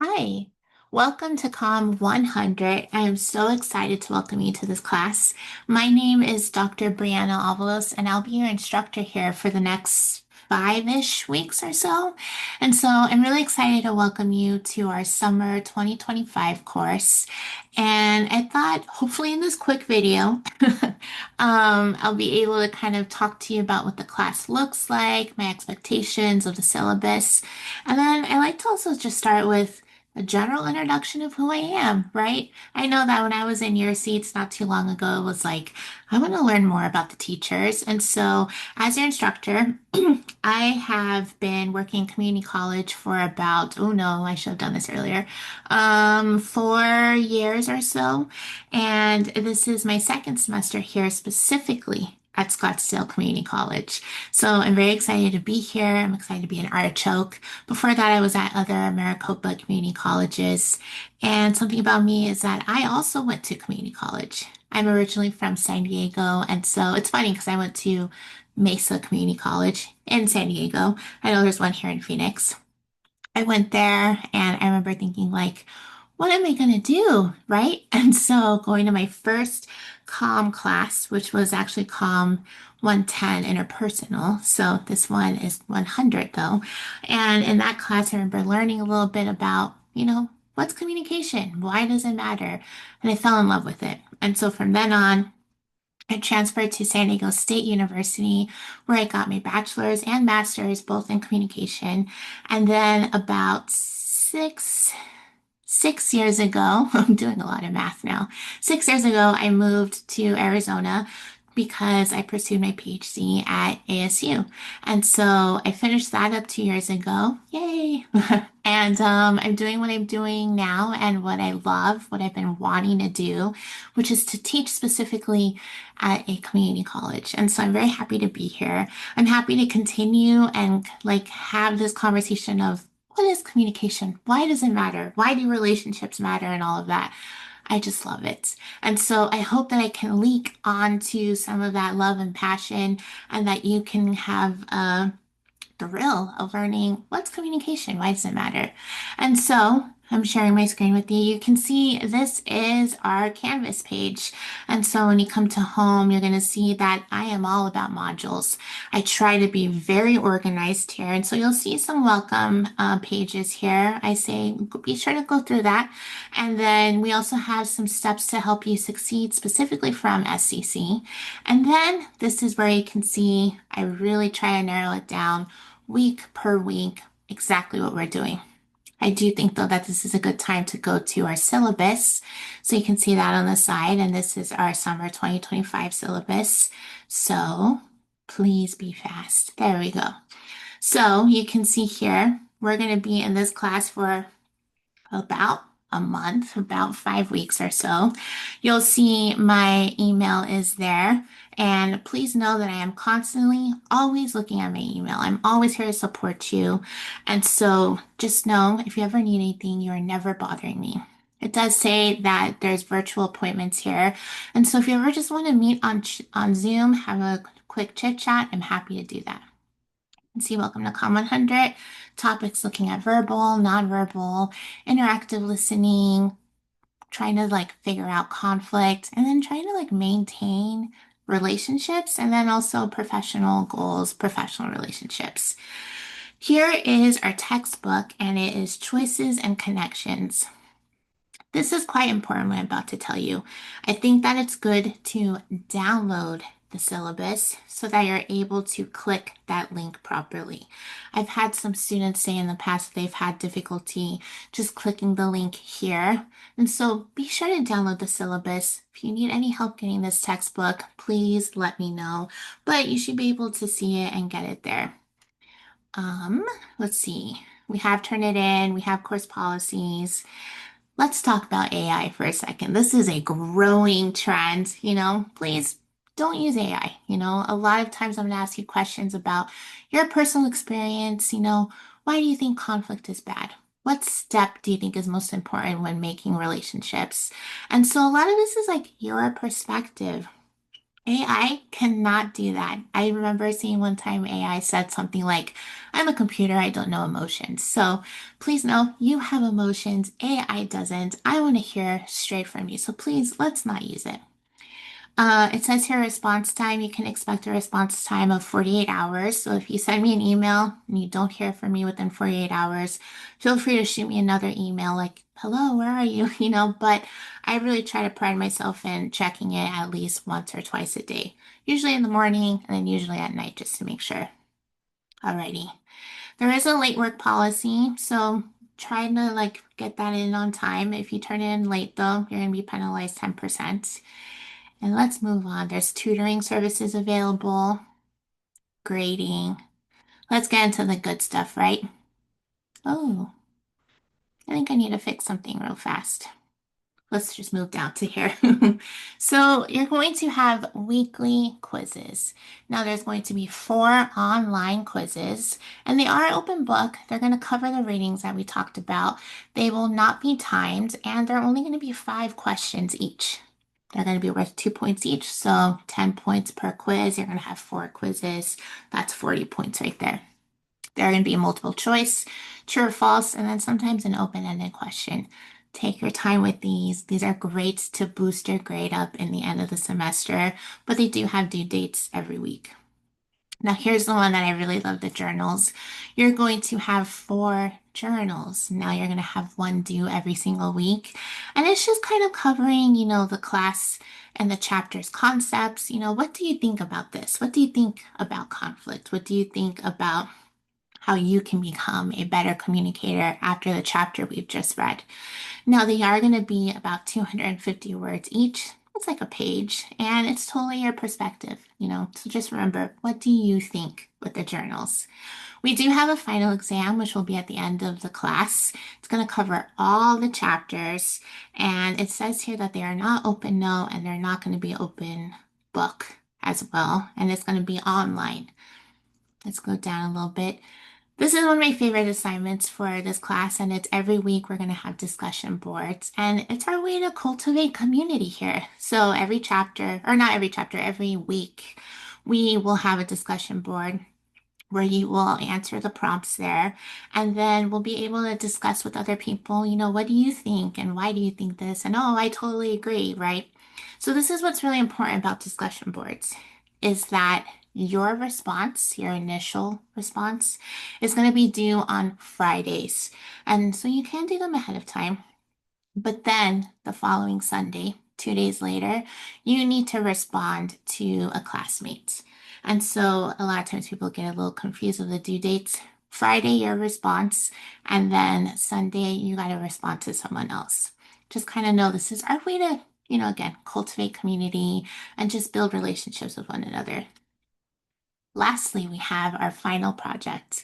Hi, welcome to COM 100. I am so excited to welcome you to this class. My name is Dr. Brianna Avalos, and I'll be your instructor here for the next five-ish weeks or so. And so I'm really excited to welcome you to our summer 2025 course. And I thought, hopefully, in this quick video, I'll be able to kind of talk to you about what the class looks like, my expectations of the syllabus. And then I like to also just start with a general introduction of who I am, right? I know that when I was in your seats not too long ago, it was like, I want to learn more about the teachers. And so, as your instructor, I have been working in community college for about, oh no, I should have done this earlier, 4 years or so. And this is my second semester here specifically at Scottsdale Community College. So I'm very excited to be here. I'm excited to be an artichoke. Before that, I was at other Maricopa community colleges. And something about me is that I also went to community college. I'm originally from San Diego. And so it's funny because I went to Mesa Community College in San Diego. I know there's one here in Phoenix. I went there and I remember thinking like, what am I going to do? Right. And so going to my first COM class, which was actually COM 110 interpersonal. So this one is 100 though. And in that class, I remember learning a little bit about, what's communication? Why does it matter? And I fell in love with it. And so from then on, I transferred to San Diego State University, where I got my bachelor's and master's both in communication. And then about six years ago, I'm doing a lot of math now. 6 years ago, I moved to Arizona because I pursued my PhD at ASU. And so I finished that up 2 years ago. Yay! And I'm doing what I'm doing now and what I love, what I've been wanting to do, which is to teach specifically at a community college. And so I'm very happy to be here. I'm happy to continue and like have this conversation of what is communication? Why does it matter? Why do relationships matter and all of that? I just love it. And so I hope that I can leak onto some of that love and passion and that you can have thrill of learning what's communication, why does it matter? And so I'm sharing my screen with you. You can see this is our Canvas page. And so when you come to home, you're going to see that I am all about modules. I try to be very organized here. And so you'll see some welcome pages here. I say be sure to go through that. And then we also have some steps to help you succeed specifically from SCC. And then this is where you can see I really try to narrow it down week per week, exactly what we're doing. I do think though that this is a good time to go to our syllabus. So you can see that on the side, and this is our summer 2025 syllabus. So please be fast. There we go. So you can see here, we're going to be in this class for about a month, about 5 weeks or so. You'll see my email is there. And please know that I am constantly always looking at my email. I'm always here to support you. And so just know if you ever need anything, you are never bothering me. It does say that there's virtual appointments here. And so if you ever just want to meet on Zoom, have a quick chit chat, I'm happy to do that. And see, welcome to COM 100. Topics looking at verbal, nonverbal, interactive listening, trying to like figure out conflict, and then trying to like maintain relationships, and then also professional goals, professional relationships. Here is our textbook, and it is Choices and Connections. This is quite important what I'm about to tell you. I think that it's good to download the syllabus so that you're able to click that link properly. I've had some students say in the past they've had difficulty just clicking the link here. And so be sure to download the syllabus. If you need any help getting this textbook, please let me know. But you should be able to see it and get it there. Um, let's see. We have Turnitin, we have course policies. Let's talk about AI for a second. This is a growing trend, please don't use AI. A lot of times I'm going to ask you questions about your personal experience. Why do you think conflict is bad? What step do you think is most important when making relationships? And so a lot of this is like your perspective. AI cannot do that. I remember seeing one time AI said something like, I'm a computer, I don't know emotions. So please know you have emotions. AI doesn't. I want to hear straight from you. So please, let's not use it. It says here response time. You can expect a response time of 48 hours. So if you send me an email and you don't hear from me within 48 hours, feel free to shoot me another email like, hello, where are you? But I really try to pride myself in checking it at least once or twice a day, usually in the morning and then usually at night just to make sure. Alrighty. There is a late work policy, so try to like get that in on time. If you turn in late though, you're gonna be penalized 10%. And let's move on. There's tutoring services available, grading. Let's get into the good stuff, right? Oh, I think I need to fix something real fast. Let's just move down to here. So you're going to have weekly quizzes. Now there's going to be 4 online quizzes, and they are open book. They're going to cover the ratings that we talked about. They will not be timed, and they're only going to be 5 questions each. They're going to be worth 2 points each, so 10 points per quiz. You're going to have 4 quizzes. That's 40 points right there. There are going to be multiple choice, true or false, and then sometimes an open-ended question. Take your time with these. These are great to boost your grade up in the end of the semester, but they do have due dates every week. Now, here's the one that I really love, the journals. You're going to have 4 journals. Now you're going to have one due every single week. And it's just kind of covering, the class and the chapter's concepts. What do you think about this? What do you think about conflict? What do you think about how you can become a better communicator after the chapter we've just read? Now, they are going to be about 250 words each. It's like a page, and it's totally your perspective. So just remember, what do you think with the journals? We do have a final exam, which will be at the end of the class. It's going to cover all the chapters, and it says here that they are not open note and they're not going to be open book as well, and it's going to be online. Let's go down a little bit. This is one of my favorite assignments for this class, and it's every week we're going to have discussion boards, and it's our way to cultivate community here. So every chapter, or not every chapter, every week, we will have a discussion board where you will answer the prompts there, and then we'll be able to discuss with other people, what do you think, and why do you think this? And oh, I totally agree, right? So this is what's really important about discussion boards, is that your response, your initial response, is going to be due on Fridays. And so you can do them ahead of time. But then the following Sunday, 2 days later, you need to respond to a classmate. And so a lot of times people get a little confused with the due dates. Friday, your response, and then Sunday, you got to respond to someone else. Just kind of know this is our way to, again, cultivate community and just build relationships with one another. Lastly, we have our final project.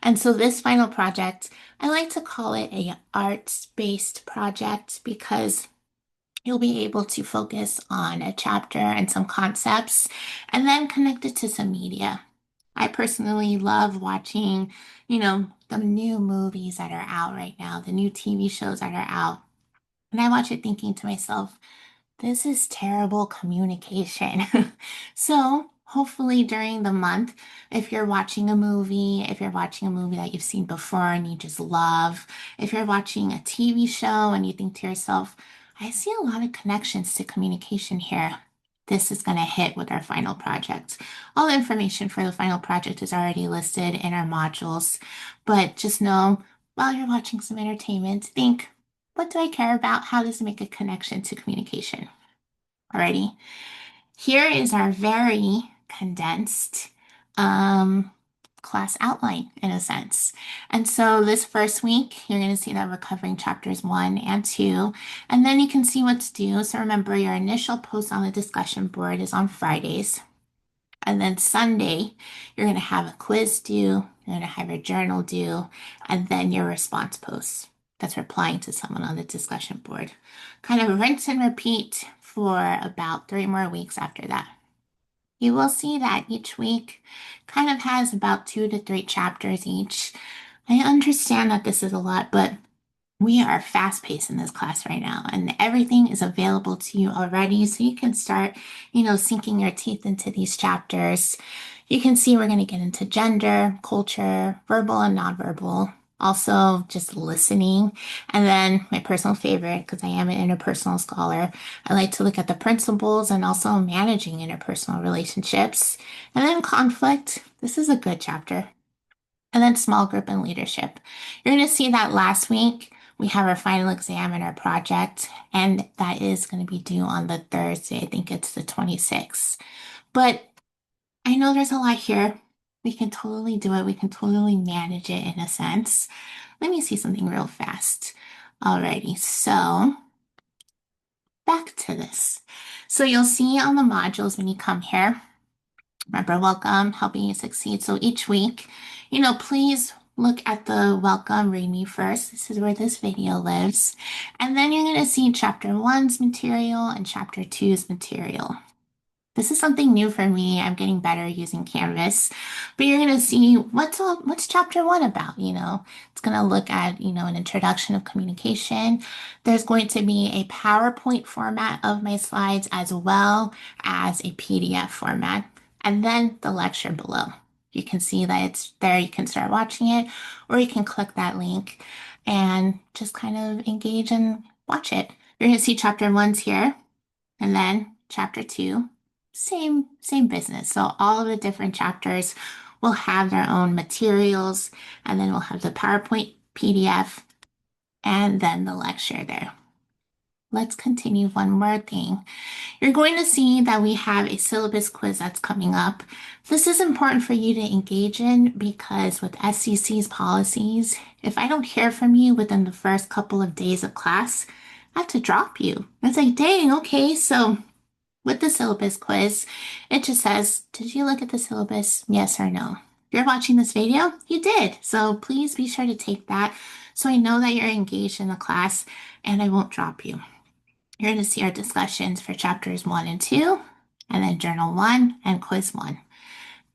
And so this final project, I like to call it a arts-based project because you'll be able to focus on a chapter and some concepts and then connect it to some media. I personally love watching, the new movies that are out right now, the new TV shows that are out. And I watch it thinking to myself, this is terrible communication. So, hopefully, during the month, if you're watching a movie that you've seen before and you just love, if you're watching a TV show and you think to yourself, I see a lot of connections to communication here, this is going to hit with our final project. All the information for the final project is already listed in our modules, but just know while you're watching some entertainment, think, what do I care about? How does it make a connection to communication? Alrighty. Here is our very condensed um, class outline in a sense. And so this first week, you're going to see that we're covering chapters 1 and 2, and then you can see what's due. So remember, your initial post on the discussion board is on Fridays. And then Sunday, you're going to have a quiz due, you're going to have your journal due, and then your response post that's replying to someone on the discussion board. Kind of rinse and repeat for about 3 more weeks after that. You will see that each week kind of has about 2 to 3 chapters each. I understand that this is a lot, but We are fast paced in this class right now, and everything is available to you already. So you can start, sinking your teeth into these chapters. You can see we're going to get into gender, culture, verbal and nonverbal, also just listening. And then my personal favorite, because I am an interpersonal scholar, I like to look at the principles and also managing interpersonal relationships. And then conflict. This is a good chapter. And then small group and leadership. You're going to see that last week we have our final exam and our project, and that is going to be due on the Thursday. I think it's the 26th. But I know there's a lot here. We can totally do it. We can totally manage it in a sense. Let me see something real fast. Alrighty, so back to this. So you'll see on the modules when you come here. Remember, welcome, helping you succeed. So each week, please look at the welcome, read me first. This is where this video lives. And then you're going to see chapter one's material and chapter two's material. This is something new for me. I'm getting better using Canvas, but you're going to see what's chapter one about, It's going to look at, an introduction of communication. There's going to be a PowerPoint format of my slides as well as a PDF format, and then the lecture below. You can see that it's there. You can start watching it, or you can click that link and just kind of engage and watch it. You're going to see chapter one's here, and then chapter two, same business. So all of the different chapters will have their own materials, and then we'll have the PowerPoint PDF and then the lecture there. Let's continue one more thing. You're going to see that we have a syllabus quiz that's coming up. This is important for you to engage in because with SCC's policies, if I don't hear from you within the first couple of days of class, I have to drop you. It's like, dang, okay, so with the syllabus quiz, it just says, did you look at the syllabus? Yes or no? If you're watching this video, you did. So please be sure to take that so I know that you're engaged in the class and I won't drop you. You're going to see our discussions for chapters one and two, and then journal one and quiz one.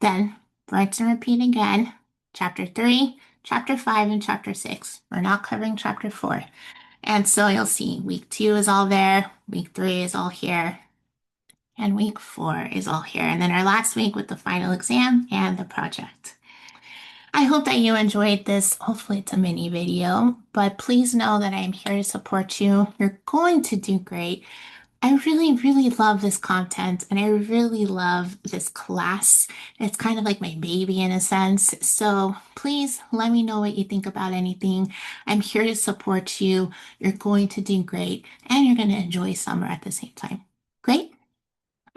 Then rinse and repeat again, chapter three, chapter five, and chapter six. We're not covering chapter four. And so you'll see week two is all there, week three is all here, and week four is all here. And then our last week with the final exam and the project. I hope that you enjoyed this. Hopefully it's a mini video, but please know that I am here to support you. You're going to do great. I really, really love this content and I really love this class. It's kind of like my baby in a sense. So please let me know what you think about anything. I'm here to support you. You're going to do great and you're going to enjoy summer at the same time. Great.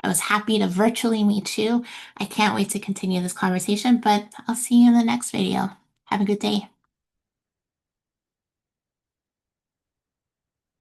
I was happy to virtually meet you. I can't wait to continue this conversation, but I'll see you in the next video. Have a good day.